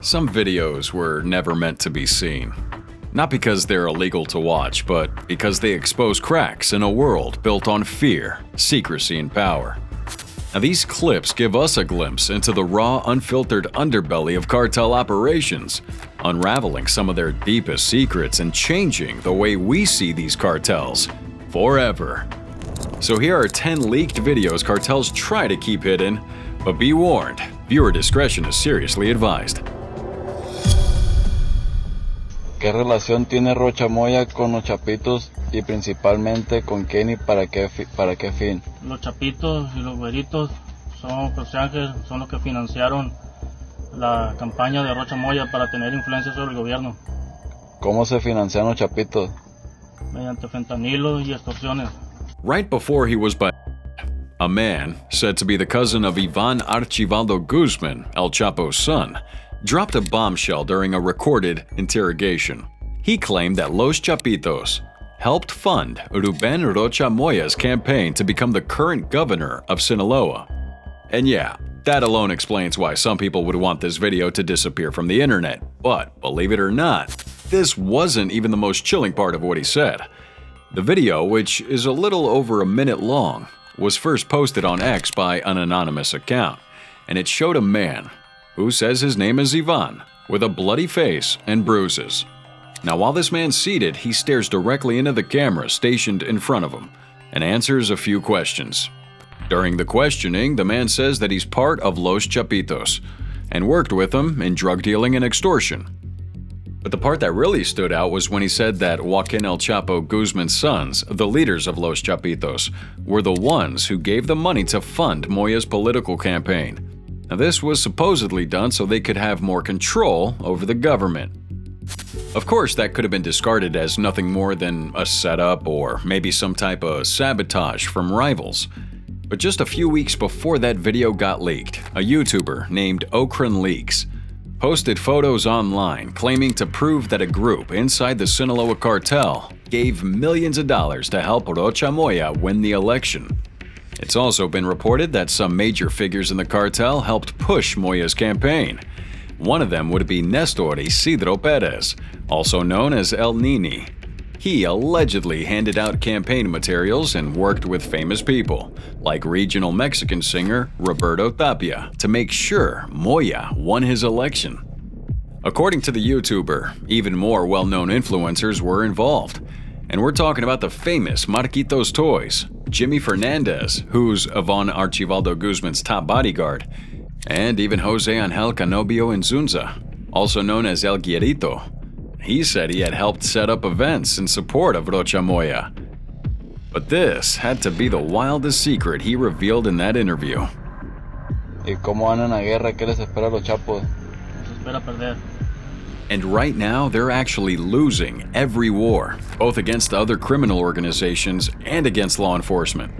Some videos were never meant to be seen. Not because they're illegal to watch, but because they expose cracks in a world built on fear, secrecy, and power. Now, these clips give us a glimpse into the raw, unfiltered underbelly of cartel operations, unraveling some of their deepest secrets and changing the way we see these cartels forever. So here are 10 leaked videos cartels try to keep hidden, but be warned, viewer discretion is seriously advised. ¿Qué relación tiene Rocha Moya con los chapitos y principalmente con quién y para qué fin? Los chapitos y los güeritos son los que financiaron la campaña de Rocha Moya para tener influencia sobre el gobierno. ¿Cómo se financian los chapitos? Mediante fentanilo y extorsiones. Right before he was by a man, said to be the cousin of Ivan Archivaldo Guzman, El Chapo's son, dropped a bombshell during a recorded interrogation. He claimed that Los Chapitos helped fund Ruben Rocha Moya's campaign to become the current governor of Sinaloa. And yeah, that alone explains why some people would want this video to disappear from the internet. But believe it or not, this wasn't even the most chilling part of what he said. The video, which is a little over a minute long, was first posted on X by an anonymous account, and it showed a man who says his name is Ivan, with a bloody face and bruises. Now, while this man's seated, he stares directly into the camera stationed in front of him and answers a few questions. During the questioning, the man says that he's part of Los Chapitos and worked with them in drug dealing and extortion. But the part that really stood out was when he said that Joaquin El Chapo Guzman's sons, the leaders of Los Chapitos, were the ones who gave the money to fund Moya's political campaign. Now, this was supposedly done so they could have more control over the government. Of course, that could have been discarded as nothing more than a setup or maybe some type of sabotage from rivals. But just a few weeks before that video got leaked, a YouTuber named Okran Leaks posted photos online claiming to prove that a group inside the Sinaloa cartel gave millions of dollars to help Rocha Moya win the election. It's also been reported that some major figures in the cartel helped push Moya's campaign. One of them would be Nestor Isidro Perez, also known as El Nini. He allegedly handed out campaign materials and worked with famous people, like regional Mexican singer Roberto Tapia, to make sure Moya won his election. According to the YouTuber, even more well-known influencers were involved. And we're talking about the famous Marquitos Toys, Jimmy Fernandez, who's Ivan Archivaldo Guzman's top bodyguard, and even Jose Angel Canobio Inzunza, also known as El Guerrito. He said he had helped set up events in support of Rocha Moya. But this had to be the wildest secret he revealed in that interview. ¿Y cómo van en la guerra? ¿Qué les espera a los chapos? Nos espera perder. And right now, they're actually losing every war, both against other criminal organizations and against law enforcement.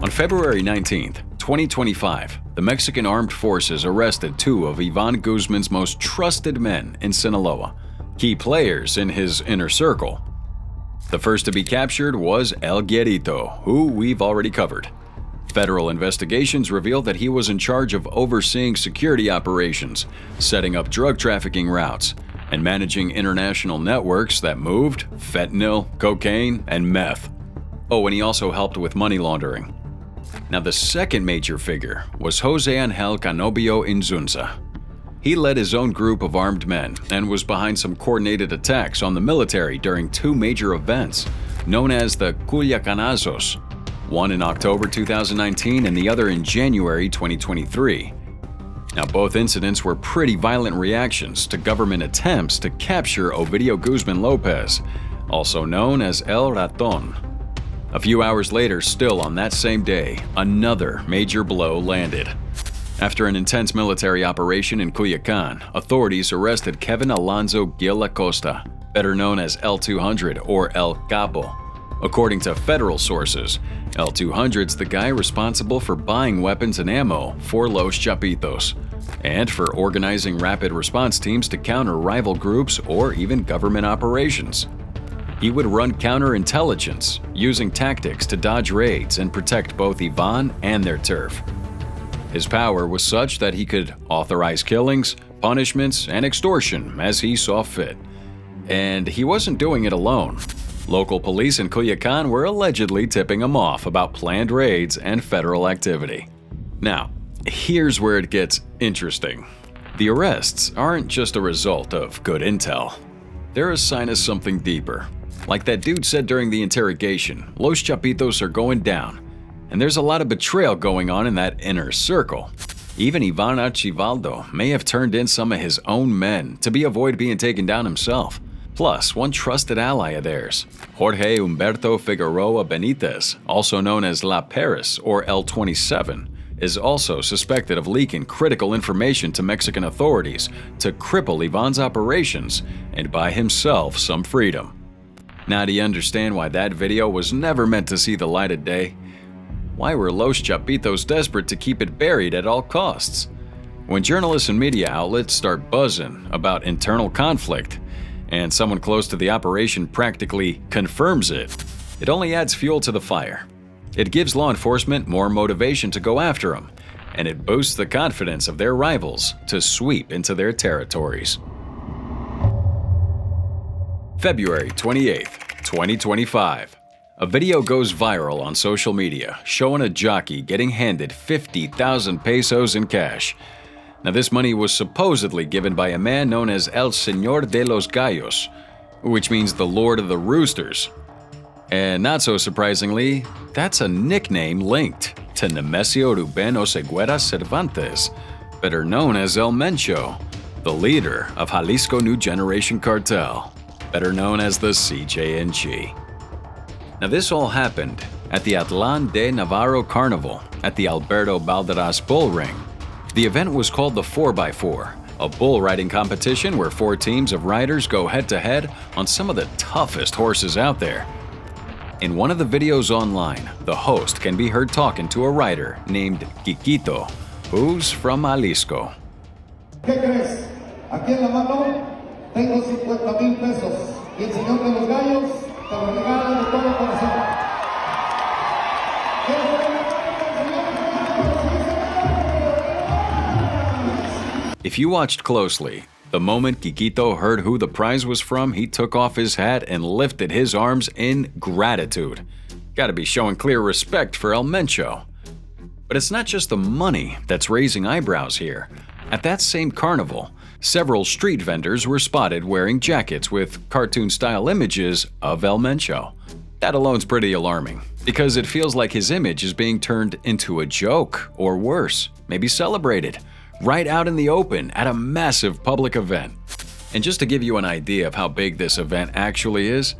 On February 19th, 2025, the Mexican Armed Forces arrested two of Ivan Guzman's most trusted men in Sinaloa, key players in his inner circle. The first to be captured was El Guerrito, who we've already covered. Federal investigations revealed that he was in charge of overseeing security operations, setting up drug trafficking routes, and managing international networks that moved fentanyl, cocaine, and meth. Oh, and he also helped with money laundering. Now, the second major figure was Jose Angel Canobio Inzunza. He led his own group of armed men and was behind some coordinated attacks on the military during two major events, known as the Culiacanazos, one in October 2019 and the other in January 2023. Now, both incidents were pretty violent reactions to government attempts to capture Ovidio Guzman Lopez, also known as El Raton. A few hours later, still on that same day, another major blow landed. After an intense military operation in Culiacan, authorities arrested Kevin Alonzo Gil Acosta, better known as L200 or El Capo. According to federal sources, L200's the guy responsible for buying weapons and ammo for Los Chapitos, and for organizing rapid response teams to counter rival groups or even government operations. He would run counterintelligence, using tactics to dodge raids and protect both Ivan and their turf. His power was such that he could authorize killings, punishments, and extortion as he saw fit. And he wasn't doing it alone. Local police in Culiacan were allegedly tipping him off about planned raids and federal activity. Now, here's where it gets interesting. The arrests aren't just a result of good intel. They're a sign of something deeper. Like that dude said during the interrogation, Los Chapitos are going down, and there's a lot of betrayal going on in that inner circle. Even Ivan Archibaldo may have turned in some of his own men to avoid being taken down himself. Plus, one trusted ally of theirs, Jorge Humberto Figueroa Benitez, also known as La Paris or L27, is also suspected of leaking critical information to Mexican authorities to cripple Ivan's operations and buy himself some freedom. Now, do you understand why that video was never meant to see the light of day? Why were Los Chapitos desperate to keep it buried at all costs? When journalists and media outlets start buzzing about internal conflict, and someone close to the operation practically confirms it, it only adds fuel to the fire. It gives law enforcement more motivation to go after them, and it boosts the confidence of their rivals to sweep into their territories. February 28, 2025. A video goes viral on social media showing a jockey getting handed 50,000 pesos in cash. Now, this money was supposedly given by a man known as El Señor de los Gallos, which means the Lord of the Roosters. And not so surprisingly, that's a nickname linked to Nemesio Ruben Oseguera Cervantes, better known as El Mencho, the leader of Jalisco New Generation Cartel, better known as the CJNG. Now, this all happened at the Atlan de Navarro Carnival at the Alberto Balderas Bull Ring. The event was called the 4x4, a bull riding competition where 4 teams of riders go head-to-head on some of the toughest horses out there. In one of the videos online, the host can be heard talking to a rider named Quiquito, who's from Jalisco. ¿Qué crees? Aquí en la mano tengo 50,000 pesos y el señor de los gallos te lo regala de todo corazón. If you watched closely, the moment Quiquito heard who the prize was from, he took off his hat and lifted his arms in gratitude. Gotta be showing clear respect for El Mencho. But it's not just the money that's raising eyebrows here. At that same carnival, several street vendors were spotted wearing jackets with cartoon-style images of El Mencho. That alone's pretty alarming, because it feels like his image is being turned into a joke, or worse, maybe celebrated, right out in the open at a massive public event. And just to give you an idea of how big this event actually is,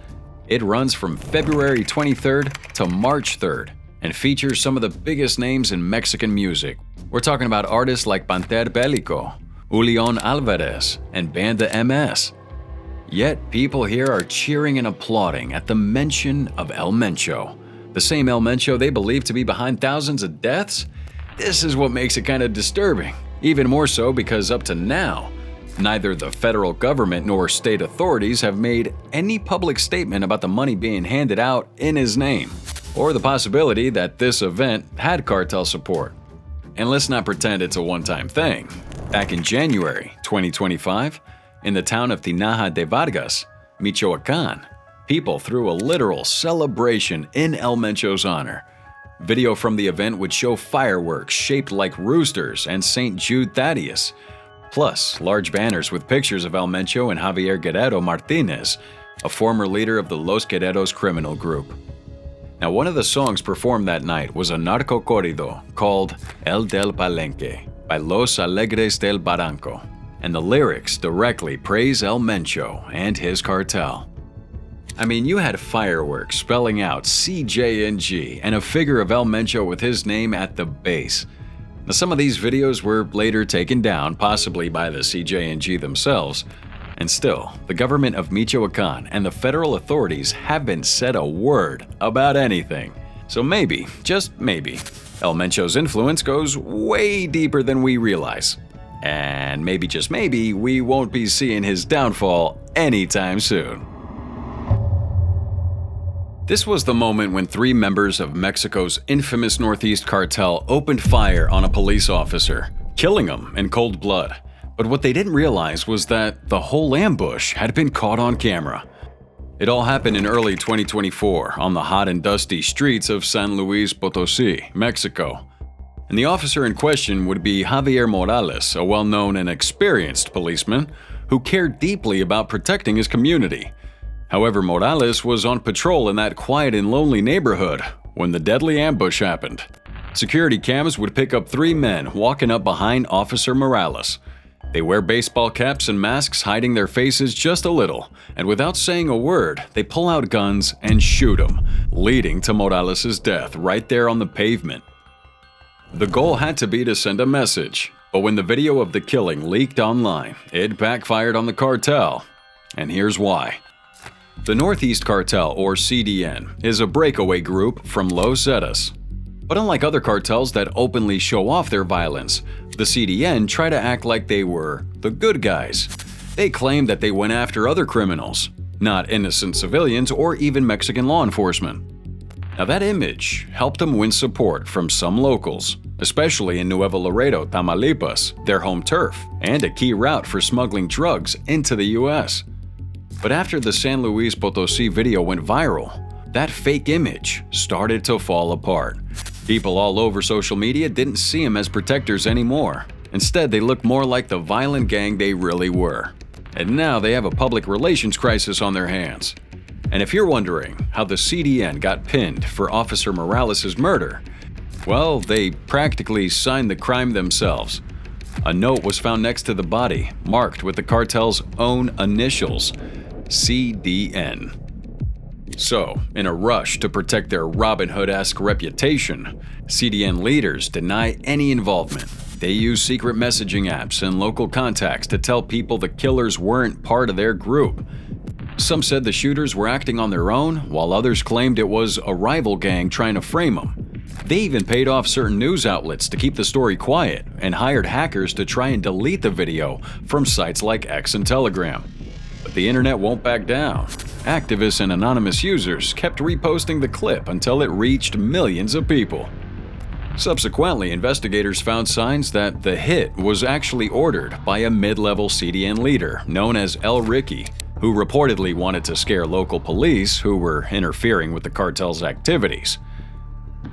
it runs from February 23rd to March 3rd and features some of the biggest names in Mexican music. We're talking about artists like Panter Bélico, Julián Álvarez, and Banda MS. Yet people here are cheering and applauding at the mention of El Mencho, the same El Mencho they believe to be behind thousands of deaths. This is what makes it kind of disturbing. Even more so because up to now, neither the federal government nor state authorities have made any public statement about the money being handed out in his name, or the possibility that this event had cartel support. And let's not pretend it's a one-time thing. Back in January 2025, in the town of Tinaja de Vargas, Michoacán, people threw a literal celebration in El Mencho's honor. Video from the event would show fireworks shaped like roosters and St. Jude Thaddeus, plus large banners with pictures of El Mencho and Javier Guerrero Martinez, a former leader of the Los Guerreros criminal group. Now, one of the songs performed that night was a narco corrido called El del Palenque by Los Alegres del Barranco, and the lyrics directly praise El Mencho and his cartel. I mean, you had fireworks spelling out CJNG and a figure of El Mencho with his name at the base. Now, some of these videos were later taken down, possibly by the CJNG themselves, and still, the government of Michoacán and the federal authorities haven't said a word about anything. So maybe, just maybe, El Mencho's influence goes way deeper than we realize. And maybe, just maybe, we won't be seeing his downfall anytime soon. This was the moment when 3 members of Mexico's infamous Northeast cartel opened fire on a police officer, killing him in cold blood. But what they didn't realize was that the whole ambush had been caught on camera. It all happened in early 2024 on the hot and dusty streets of San Luis Potosí, Mexico. And the officer in question would be Javier Morales, a well-known and experienced policeman who cared deeply about protecting his community. However, Morales was on patrol in that quiet and lonely neighborhood when the deadly ambush happened. Security cams would pick up 3 men walking up behind Officer Morales. They wear baseball caps and masks hiding their faces just a little, and without saying a word, they pull out guns and shoot him, leading to Morales' death right there on the pavement. The goal had to be to send a message, but when the video of the killing leaked online, it backfired on the cartel. And here's why. The Northeast Cartel, or CDN, is a breakaway group from Los Zetas. But unlike other cartels that openly show off their violence, the CDN try to act like they were the good guys. They claim that they went after other criminals, not innocent civilians or even Mexican law enforcement. Now that image helped them win support from some locals, especially in Nuevo Laredo, Tamaulipas, their home turf, and a key route for smuggling drugs into the US. But after the San Luis Potosí video went viral, that fake image started to fall apart. People all over social media didn't see them as protectors anymore. Instead, they looked more like the violent gang they really were. And now they have a public relations crisis on their hands. And if you're wondering how the CDN got pinned for Officer Morales' murder, well, they practically signed the crime themselves. A note was found next to the body, marked with the cartel's own initials, CDN. So, in a rush to protect their Robin Hood-esque reputation, CDN leaders deny any involvement. They use secret messaging apps and local contacts to tell people the killers weren't part of their group. Some said the shooters were acting on their own, while others claimed it was a rival gang trying to frame them. They even paid off certain news outlets to keep the story quiet and hired hackers to try and delete the video from sites like X and Telegram. But the internet won't back down. Activists and anonymous users kept reposting the clip until it reached millions of people. Subsequently, investigators found signs that the hit was actually ordered by a mid-level CDN leader known as El Ricky, who reportedly wanted to scare local police who were interfering with the cartel's activities.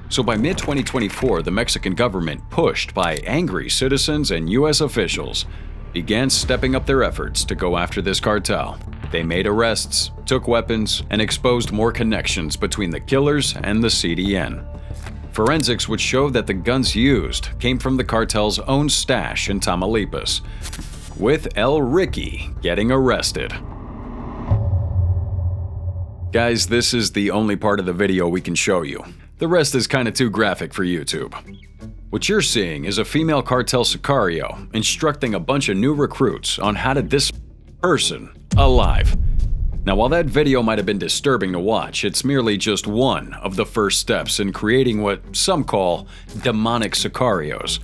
So by mid-2024, the Mexican government, pushed by angry citizens and US officials, began stepping up their efforts to go after this cartel. They made arrests, took weapons, and exposed more connections between the killers and the CDN. Forensics would show that the guns used came from the cartel's own stash in Tamaulipas, with El Ricky getting arrested. Guys, this is the only part of the video we can show you. The rest is kinda too graphic for YouTube. What you're seeing is a female cartel sicario instructing a bunch of new recruits on how to person alive. Now, while that video might have been disturbing to watch, it's merely just one of the first steps in creating what some call demonic sicarios.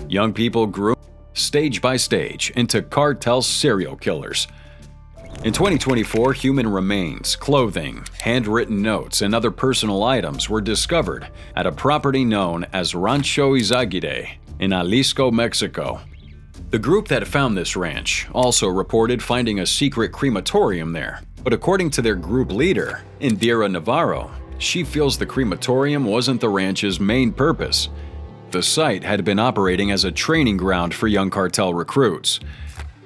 Young people groomed stage by stage into cartel serial killers. In 2024, human remains, clothing, handwritten notes, and other personal items were discovered at a property known as Rancho Izaguirre in Jalisco, Mexico. The group that found this ranch also reported finding a secret crematorium there, but according to their group leader, Indira Navarro, she feels the crematorium wasn't the ranch's main purpose. The site had been operating as a training ground for young cartel recruits,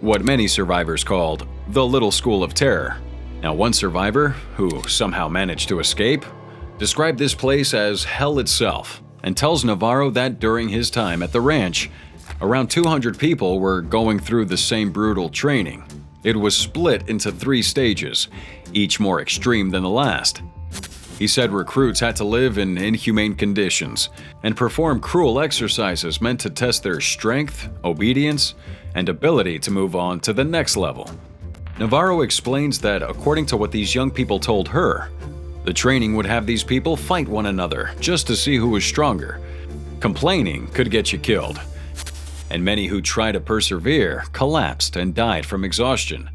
what many survivors called the Little School of Terror. Now, one survivor, who somehow managed to escape, described this place as hell itself and tells Navarro that during his time at the ranch, around 200 people were going through the same brutal training. It was split into 3 stages, each more extreme than the last. He said recruits had to live in inhumane conditions and perform cruel exercises meant to test their strength, obedience, and ability to move on to the next level. Navarro explains that according to what these young people told her, the training would have these people fight one another just to see who was stronger. Complaining could get you killed, and many who tried to persevere collapsed and died from exhaustion.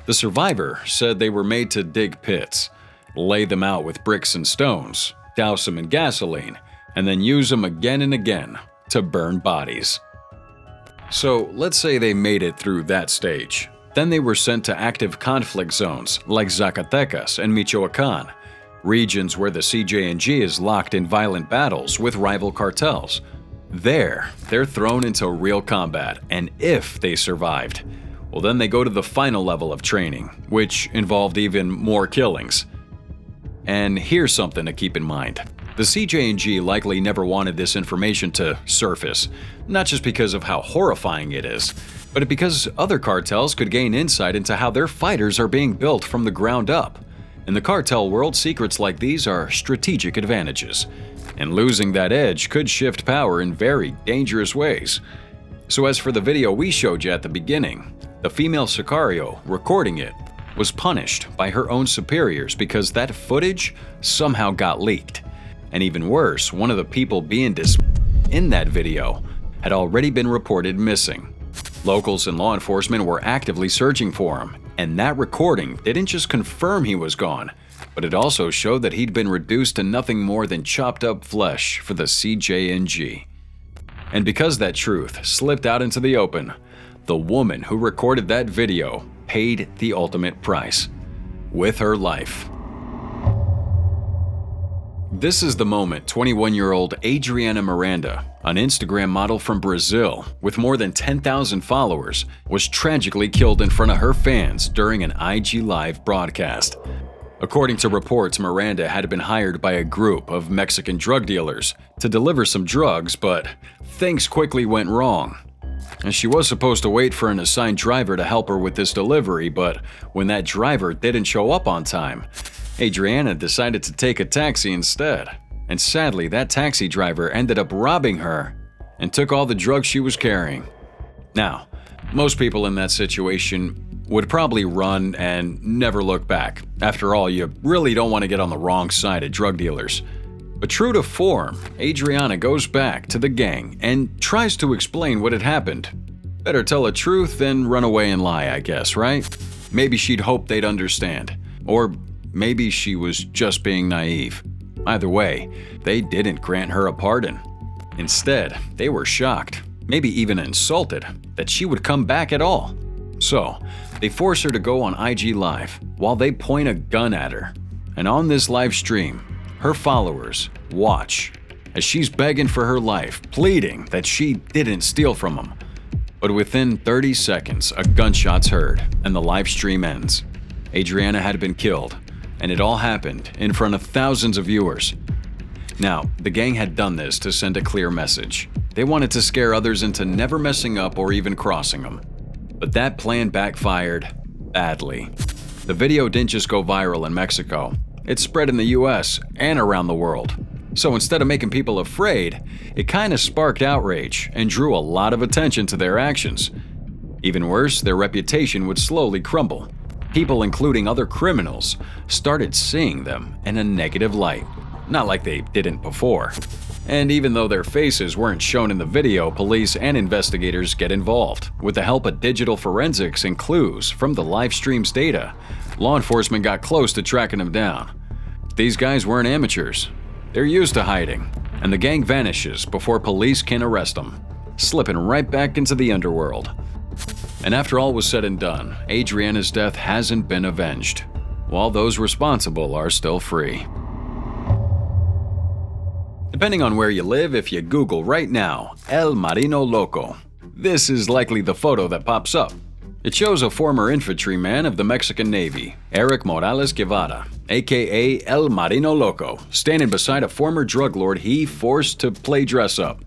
The survivor said they were made to dig pits, lay them out with bricks and stones, douse them in gasoline, and then use them again and again to burn bodies. So let's say they made it through that stage. Then they were sent to active conflict zones like Zacatecas and Michoacán, regions where the CJNG is locked in violent battles with rival cartels. There, they're thrown into real combat, and if they survived, well, then they go to the final level of training, which involved even more killings. And here's something to keep in mind. The CJNG likely never wanted this information to surface, not just because of how horrifying it is, but because other cartels could gain insight into how their fighters are being built from the ground up. In the cartel world, secrets like these are strategic advantages, and losing that edge could shift power in very dangerous ways. So as for the video we showed you at the beginning, the female sicario recording it was punished by her own superiors because that footage somehow got leaked. And even worse, one of the people being dismissed in that video had already been reported missing. Locals and law enforcement were actively searching for him, and that recording didn't just confirm he was gone, but it also showed that he'd been reduced to nothing more than chopped up flesh for the CJNG. And because that truth slipped out into the open, the woman who recorded that video paid the ultimate price with her life. This is the moment 21-year-old Adriana Miranda, an Instagram model from Brazil with more than 10,000 followers, was tragically killed in front of her fans during an IG Live broadcast. According to reports, Miranda had been hired by a group of Mexican drug dealers to deliver some drugs, but things quickly went wrong. And she was supposed to wait for an assigned driver to help her with this delivery, but when that driver didn't show up on time, Adriana decided to take a taxi instead. And sadly, that taxi driver ended up robbing her and took all the drugs she was carrying. Now, most people in that situation would probably run and never look back. After all, you really don't want to get on the wrong side of drug dealers. But true to form, Adriana goes back to the gang and tries to explain what had happened. Better tell the truth than run away and lie, I guess, right? Maybe she'd hoped they'd understand. Or maybe she was just being naive. Either way, they didn't grant her a pardon. Instead, they were shocked, maybe even insulted, that she would come back at all. So, they force her to go on IG Live while they point a gun at her. And on this live stream, her followers watch as she's begging for her life, pleading that she didn't steal from them. But within 30 seconds, a gunshot's heard and the live stream ends. Adriana had been killed, and it all happened in front of thousands of viewers. Now, the gang had done this to send a clear message. They wanted to scare others into never messing up or even crossing them. But that plan backfired badly. The video didn't just go viral in Mexico. It spread in the US and around the world. So instead of making people afraid, it kind of sparked outrage and drew a lot of attention to their actions. Even worse, their reputation would slowly crumble. People, including other criminals, started seeing them in a negative light. Not like they didn't before. And even though their faces weren't shown in the video, police and investigators get involved. With the help of digital forensics and clues from the live stream's data, law enforcement got close to tracking them down. These guys weren't amateurs. They're used to hiding, and the gang vanishes before police can arrest them, slipping right back into the underworld. And after all was said and done, Adriana's death hasn't been avenged, while those responsible are still free. Depending on where you live, if you Google right now, El Marino Loco, this is likely the photo that pops up. It shows a former infantryman of the Mexican Navy, Eric Morales Guevara, aka El Marino Loco, standing beside a former drug lord he forced to play dress up.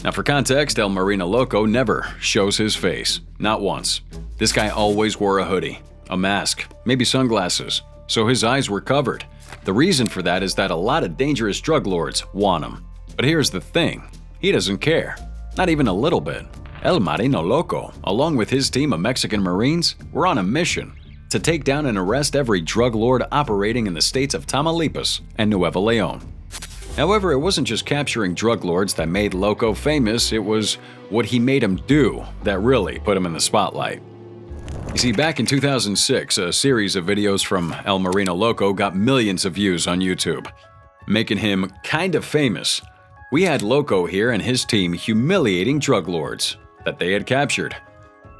Now for context, El Marino Loco never shows his face, not once. This guy always wore a hoodie, a mask, maybe sunglasses, so his eyes were covered. The reason for that is that a lot of dangerous drug lords want him. But here's the thing, he doesn't care, not even a little bit. El Marino Loco, along with his team of Mexican Marines, were on a mission to take down and arrest every drug lord operating in the states of Tamaulipas and Nuevo León. However, it wasn't just capturing drug lords that made Loco famous, it was what he made him do that really put him in the spotlight. You see, back in 2006, a series of videos from El Marino Loco got millions of views on YouTube, making him kind of famous. We had Loco here and his team humiliating drug lords. that they had captured.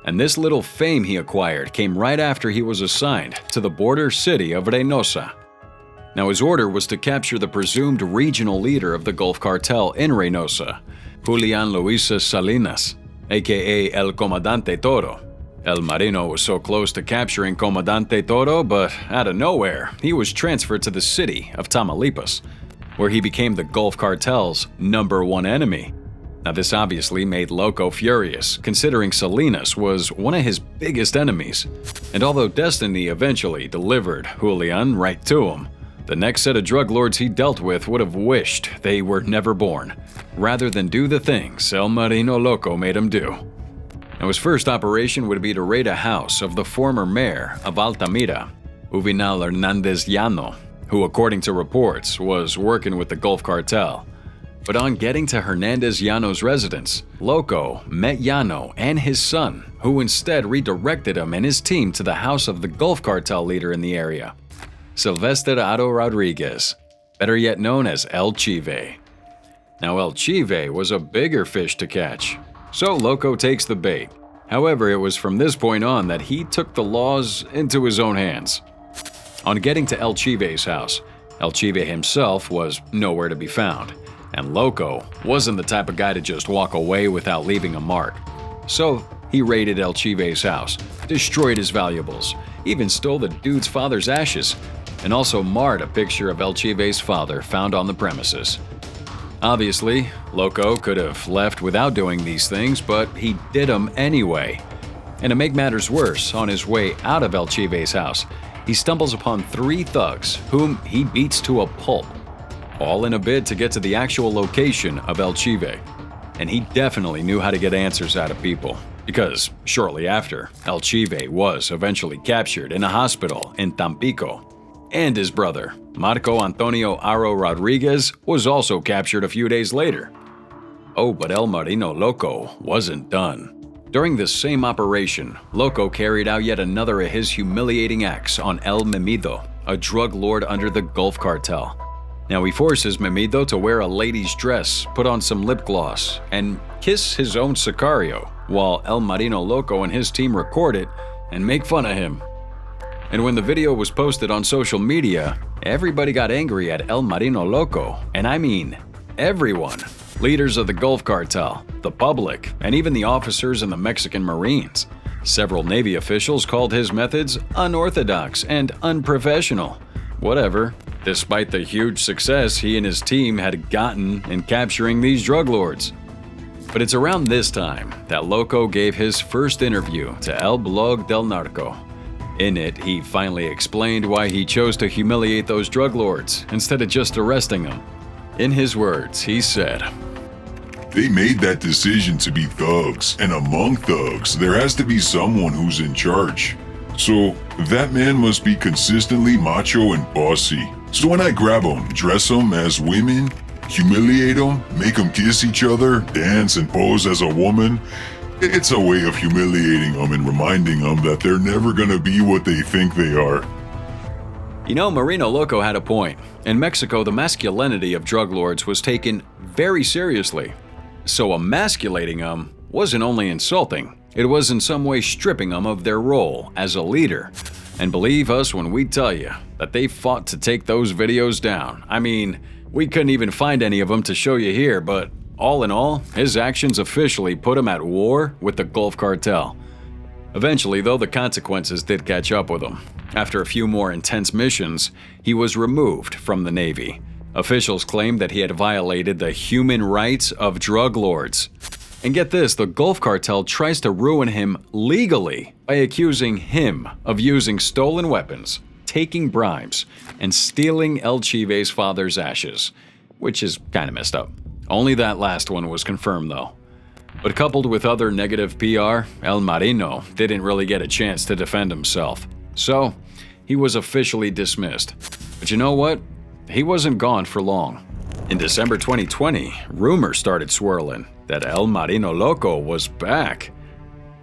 And this little fame he acquired came right after he was assigned to the border city of Reynosa. Now his order was to capture the presumed regional leader of the Gulf Cartel in Reynosa, Julian Luisa Salinas, aka El Comandante Toro. El Marino was so close to capturing Comandante Toro, but out of nowhere, he was transferred to the city of Tamaulipas, where he became the Gulf Cartel's #1 enemy. Now this obviously made Loco furious, considering Salinas was one of his biggest enemies. And although destiny eventually delivered Julian right to him, the next set of drug lords he dealt with would have wished they were never born, rather than do the things El Marino Loco made him do. Now his first operation would be to raid a house of the former mayor of Altamira, Juvenal Hernandez Llano, who according to reports was working with the Gulf Cartel. But on getting to Hernandez Llano's residence, Loco met Llano and his son, who instead redirected him and his team to the house of the Gulf Cartel leader in the area, Sylvester Aro Rodriguez, better yet known as El Chive. Now El Chive was a bigger fish to catch, so Loco takes the bait. However, it was from this point on that he took the laws into his own hands. On getting to El Chive's house, El Chive himself was nowhere to be found, and Loco wasn't the type of guy to just walk away without leaving a mark. So he raided El Chive's house, destroyed his valuables, even stole the dude's father's ashes, and also marred a picture of El Chive's father found on the premises. Obviously, Loco could have left without doing these things, but he did them anyway. And to make matters worse, on his way out of El Chive's house, he stumbles upon 3 thugs whom he beats to a pulp, all in a bid to get to the actual location of El Chive. And he definitely knew how to get answers out of people, because shortly after, El Chive was eventually captured in a hospital in Tampico. And his brother, Marco Antonio Aro Rodriguez, was also captured a few days later. Oh, but El Marino Loco wasn't done. During this same operation, Loco carried out yet another of his humiliating acts on El Memido, a drug lord under the Gulf Cartel. Now he forces Memido to wear a lady's dress, put on some lip gloss, and kiss his own Sicario, while El Marino Loco and his team record it and make fun of him. And when the video was posted on social media, everybody got angry at El Marino Loco, and I mean everyone. Leaders of the Gulf Cartel, the public, and even the officers in the Mexican Marines. Several Navy officials called his methods unorthodox and unprofessional. Whatever, despite the huge success he and his team had gotten in capturing these drug lords. But it's around this time that Loco gave his first interview to El Blog del Narco. In it, he finally explained why he chose to humiliate those drug lords instead of just arresting them. In his words, he said, "They made that decision to be thugs, and among thugs, there has to be someone who's in charge. So that man must be consistently macho and bossy. So when I grab them, dress them as women, humiliate them, make them kiss each other, dance and pose as a woman, it's a way of humiliating them and reminding them that they're never gonna be what they think they are." You know, Marino Loco had a point. In Mexico, the masculinity of drug lords was taken very seriously. So emasculating them wasn't only insulting, it was in some way stripping them of their role as a leader. And believe us when we tell you that they fought to take those videos down. I mean, we couldn't even find any of them to show you here, but all in all, his actions officially put him at war with the Gulf Cartel. Eventually, though, the consequences did catch up with him. After a few more intense missions, he was removed from the Navy. Officials claimed that he had violated the human rights of drug lords. And get this, the Gulf Cartel tries to ruin him legally by accusing him of using stolen weapons, taking bribes, and stealing El Chive's father's ashes, which is kind of messed up. Only that last one was confirmed though. But coupled with other negative PR, El Marino didn't really get a chance to defend himself. So, he was officially dismissed. But you know what? He wasn't gone for long. In December 2020, rumors started swirling that El Marino Loco was back.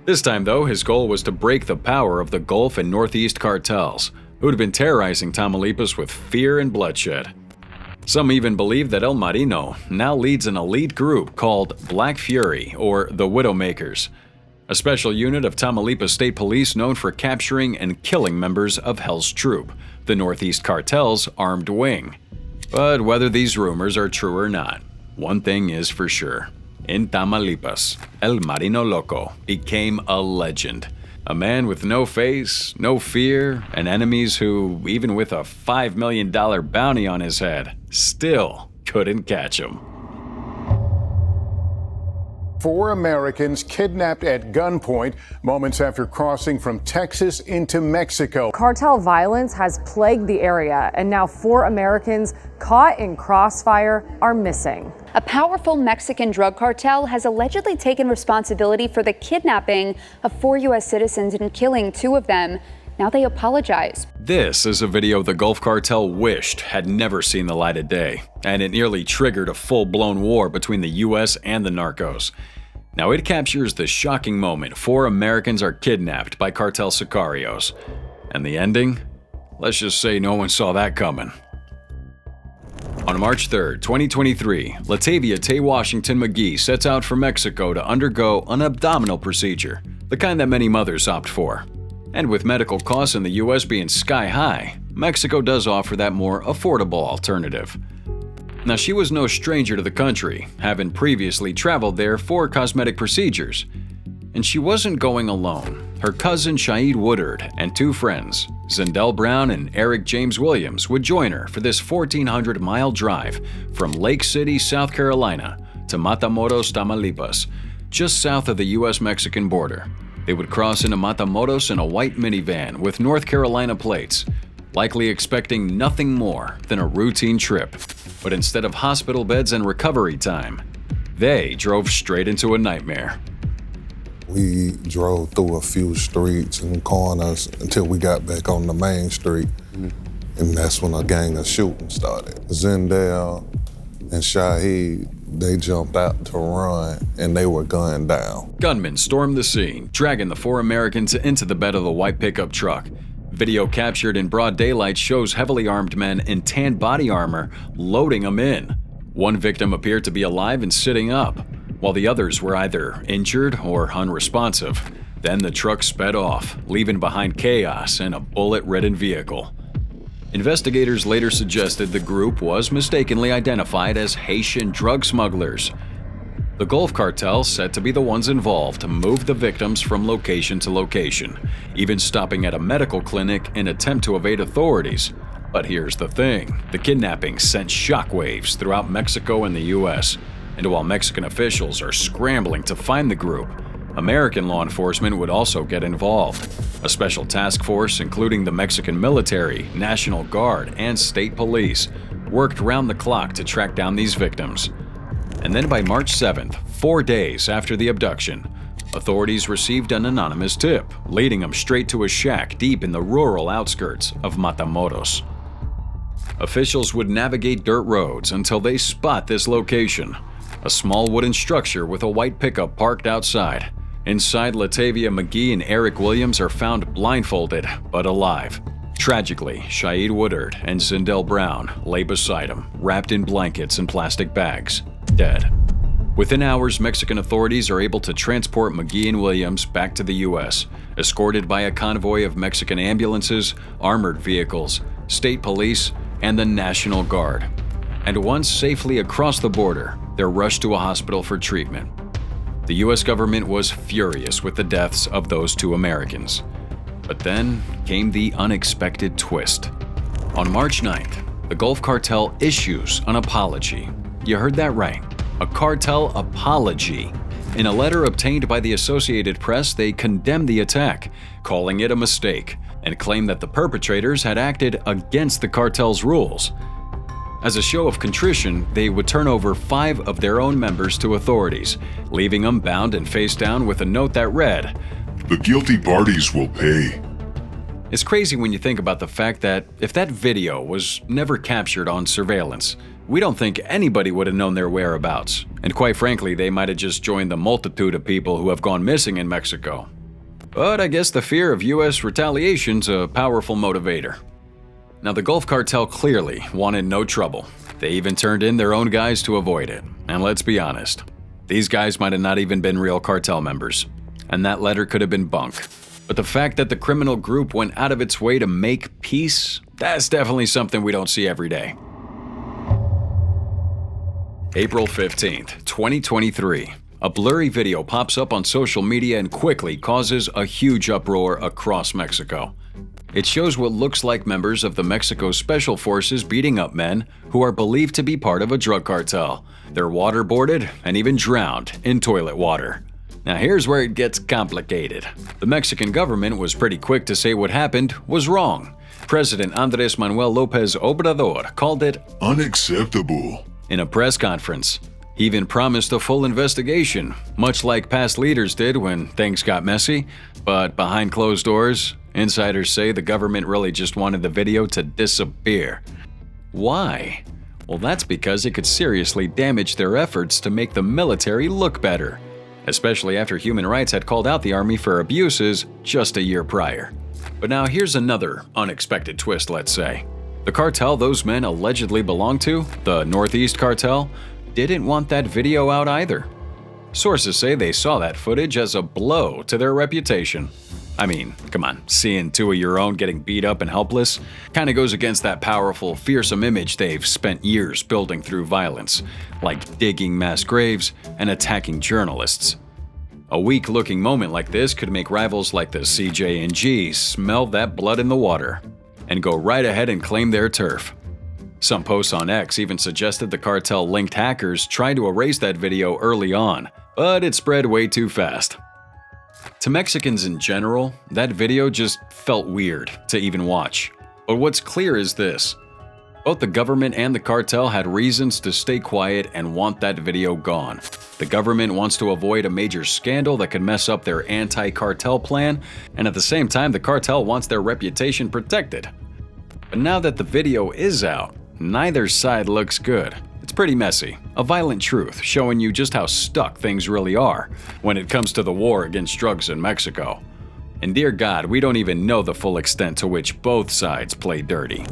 This time though, his goal was to break the power of the Gulf and Northeast cartels, who'd been terrorizing Tamaulipas with fear and bloodshed. Some even believe that El Marino now leads an elite group called Black Fury, or the Widowmakers, a special unit of Tamaulipas State Police known for capturing and killing members of Hell's Troop, the Northeast Cartel's armed wing. But whether these rumors are true or not, one thing is for sure. In Tamaulipas, El Marino Loco became a legend. A man with no face, no fear, and enemies who, even with a $5 million bounty on his head, still couldn't catch him. 4 Americans kidnapped at gunpoint moments after crossing from Texas into Mexico. Cartel violence has plagued the area, and now 4 Americans caught in crossfire are missing. A powerful Mexican drug cartel has allegedly taken responsibility for the kidnapping of 4 U.S. citizens and killing 2 of them. Now they apologize. This is a video the Gulf Cartel wished had never seen the light of day, and it nearly triggered a full-blown war between the U.S. and the narcos. Now it captures the shocking moment 4 Americans are kidnapped by cartel sicarios. And the ending? Let's just say no one saw that coming. On March 3, 2023, Latavia Tay Washington McGee sets out for Mexico to undergo an abdominal procedure, the kind that many mothers opt for. And with medical costs in the U.S. being sky high, Mexico does offer that more affordable alternative. Now, she was no stranger to the country, having previously traveled there for cosmetic procedures. And she wasn't going alone. Her cousin Shaid Woodard and 2 friends, Zindell Brown and Eric James Williams, would join her for this 1,400-mile drive from Lake City, South Carolina to Matamoros, Tamaulipas, just south of the U.S.-Mexican border. They would cross into Matamoros in a white minivan with North Carolina plates, likely expecting nothing more than a routine trip. But instead of hospital beds and recovery time, they drove straight into a nightmare. We drove through a few streets and corners until we got back on the main street. And that's when a gang of shooting started. Zindell and Shaheed, they jumped out to run and they were gunned down. Gunmen stormed the scene, dragging the 4 Americans into the bed of the white pickup truck. Video captured in broad daylight shows heavily armed men in tan body armor loading them in. One victim appeared to be alive and sitting up, while the others were either injured or unresponsive. Then the truck sped off, leaving behind chaos and a bullet-ridden vehicle. Investigators later suggested the group was mistakenly identified as Haitian drug smugglers. The Gulf Cartel, said to be the ones involved, moved the victims from location to location, even stopping at a medical clinic in an attempt to evade authorities. But here's the thing, the kidnapping sent shockwaves throughout Mexico and the U.S., and while Mexican officials are scrambling to find the group, American law enforcement would also get involved. A special task force, including the Mexican military, National Guard, and state police, worked round the clock to track down these victims. And then by March 7th, 4 days after the abduction, authorities received an anonymous tip, leading them straight to a shack deep in the rural outskirts of Matamoros. Officials would navigate dirt roads until they spot this location, a small wooden structure with a white pickup parked outside. Inside, Latavia McGee and Eric Williams are found blindfolded but alive. Tragically, Shaid Woodard and Zindell Brown lay beside him, wrapped in blankets and plastic bags, dead. Within hours, Mexican authorities are able to transport McGee and Williams back to the U.S., escorted by a convoy of Mexican ambulances, armored vehicles, state police, and the National Guard. And once safely across the border, they're rushed to a hospital for treatment. The U.S. government was furious with the deaths of those 2 Americans. But then came the unexpected twist. On March 9th, the Gulf Cartel issues an apology. You heard that right, a cartel apology. In a letter obtained by the Associated Press, they condemned the attack, calling it a mistake, and claimed that the perpetrators had acted against the cartel's rules. As a show of contrition, they would turn over 5 of their own members to authorities, leaving them bound and face down with a note that read, "The guilty parties will pay." It's crazy when you think about the fact that if that video was never captured on surveillance, we don't think anybody would have known their whereabouts. And quite frankly, they might have just joined the multitude of people who have gone missing in Mexico. But I guess the fear of U.S. retaliation's a powerful motivator. Now, the Gulf Cartel clearly wanted no trouble. They even turned in their own guys to avoid it. And let's be honest, these guys might have not even been real cartel members. And that letter could have been bunk. But the fact that the criminal group went out of its way to make peace, that's definitely something we don't see every day. April 15th, 2023. A blurry video pops up on social media and quickly causes a huge uproar across Mexico. It shows what looks like members of the Mexico Special Forces beating up men who are believed to be part of a drug cartel. They're waterboarded and even drowned in toilet water. Now here's where it gets complicated. The Mexican government was pretty quick to say what happened was wrong. President Andrés Manuel López Obrador called it unacceptable in a press conference. He even promised a full investigation, much like past leaders did when things got messy. But behind closed doors, insiders say the government really just wanted the video to disappear. Why? Well, that's because it could seriously damage their efforts to make the military look better, especially after human rights had called out the army for abuses just a year prior. But now here's another unexpected twist, let's say. The cartel those men allegedly belong to, the Northeast Cartel, didn't want that video out either. Sources say they saw that footage as a blow to their reputation. I mean, come on, seeing two of your own getting beat up and helpless kinda goes against that powerful, fearsome image they've spent years building through violence, like digging mass graves and attacking journalists. A weak-looking moment like this could make rivals like the CJ&G smell that blood in the water and go right ahead and claim their turf. Some posts on X even suggested the cartel-linked hackers tried to erase that video early on, but it spread way too fast. To Mexicans in general, that video just felt weird to even watch. But what's clear is this. Both the government and the cartel had reasons to stay quiet and want that video gone. The government wants to avoid a major scandal that could mess up their anti-cartel plan, and at the same time the cartel wants their reputation protected. But now that the video is out, neither side looks good. It's pretty messy, a violent truth showing you just how stuck things really are when it comes to the war against drugs in Mexico. And dear God, we don't even know the full extent to which both sides play dirty.